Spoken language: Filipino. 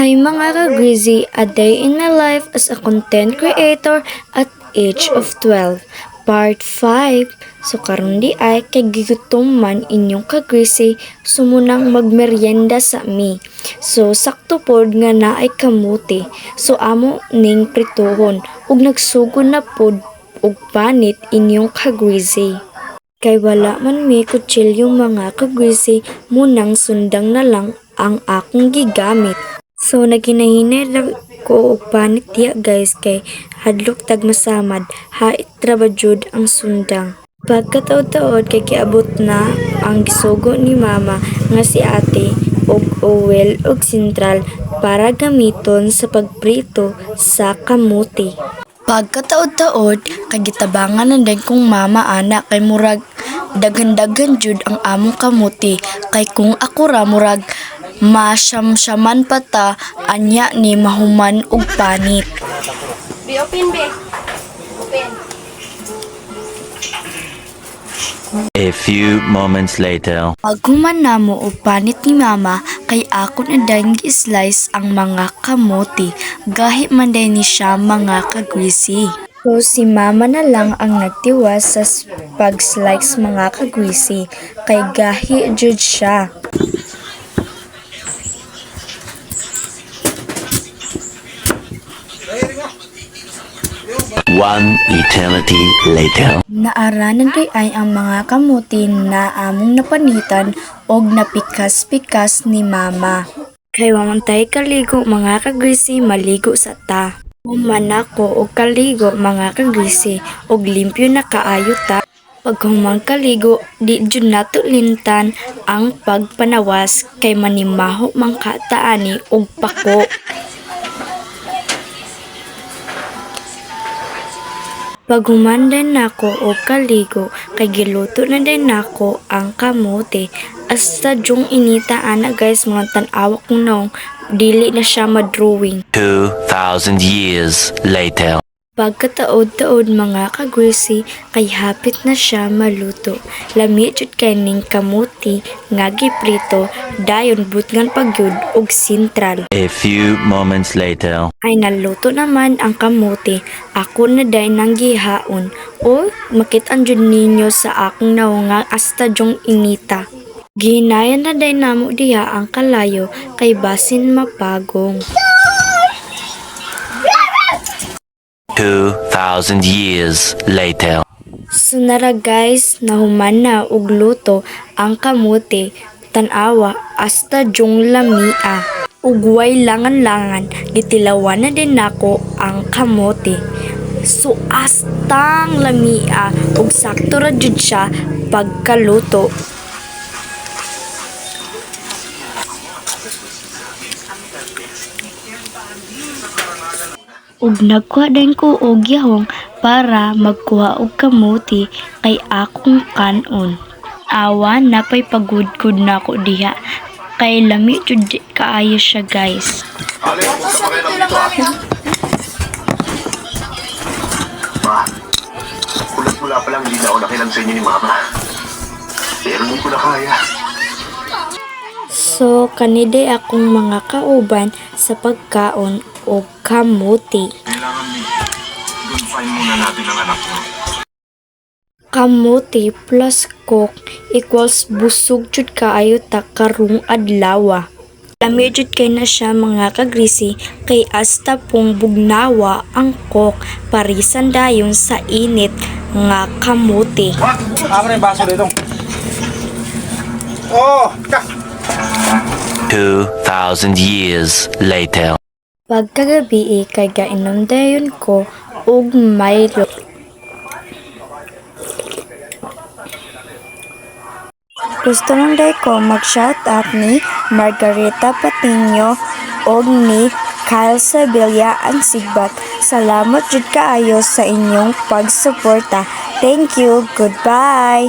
Hi mga ka-Grizzy, a day in my life as a content creator at age of 12. Part 5. So karon di ay kay gigutom man inyong ka-Grizzy sumunang magmeryenda sa mi. So sakto pod nga naay kamuti. So amo ning prituhon ug nagsugod na pod og panit inyong ka-Grizzy. Kay wala man mi kutsilyo mga ka-Grizzy, munang sundang na lang ang akong gigamit. So naginahinay lang ko og panit diya guys kay hadlok tag masamad, hait ra ba jud ang sundang. Pagkataod-taod kay kiabot na ang gisugo ni mama nga si ate og oil ug sintral para gamiton sa pagprito sa kamuti. Pagkataod-taod kay gitabangan na din kong mama ana kay murag daghan-daghan jud ang among kamuti kay kung ako ra murag masyam-syaman pa ta anya ni mahuman og panit. Be, open, be. Open. A few moments later. Paghuman namo og panit ni mama kay ako na dahil gi-slice ang mga kamote. Gahi man day ni siya mga ka-Grizzy. So si mama na lang ang nagtiwas sa pag-slice mga ka-Grizzy kay gahi jud siya. One eternity later. Naaranan kay ay ang mga kamuti na among napanitan og napikas-pikas ni mama. Kay wamantay kaligo mga ka-Grizzy maligo sa ta. Human ako og kaligo mga ka-Grizzy og limpyo na kaayo ta. Pag humang kaligo, di jud nato lintan ang pagpanawas kay manimaho man kataani og pako. Pag humandan nako o kaligo, kay giluto na din nako ang kamote. Asta jung inita ana guys mga tan-awa kong naong dili na siya madrawing. 2,000 years later. Pagkataod-taod mga ka-Grizzy, kay hapit na siya maluto. Lami jud kay ning kamuti nga giprito, dayon butngan pagyud og sintral. A few moments later. Ay naluto naman ang kamote, ako na day nang gihaon. O makit-an jud ninyo sa akong naunga asta jong inita. Gihinayan na day namo diha ang kalayo kay basin mapagong. 2,000 years later. So nara guys, nahuman na og luto ang kamote, tanawa asta jong lamia. Ugway langan-langan, gitilawan na din nako ang kamote. So astang lamia ug sakto ra jud siya pagkaluto. Ug nagkuha din ko og yahong para magkuha og kamuti kay akong kanon. Awa napay pagudkod nako diha kay lami jud kaayo siya guys. Ma, kulat-mula pa lang hindi na ako nakilang sa inyo ni Mama. Pero hindi ko na kaya. So kanide akong mga kauban sa pagkaon og kamuti. Kailangan gunfine muna natin ang anak mo. Kamuti plus cook equals busog jud kaayo ta karong adlaw. Lami jud kay na siya mga ka-Grizzy kay asta pong bugnawa ang cook parisan dayon sa init nga kamuti. Abre yung baso dito. Oh, 2,000 years later. Pagkagabi kay gainom dayon ko og Milo. Gusto lang day ko mag-shout out ni Margarita Patiño og ni Kyle Sabilla Ansigbat. Salamat jud kaayo sa inyong pagsuporta. Thank you. Goodbye.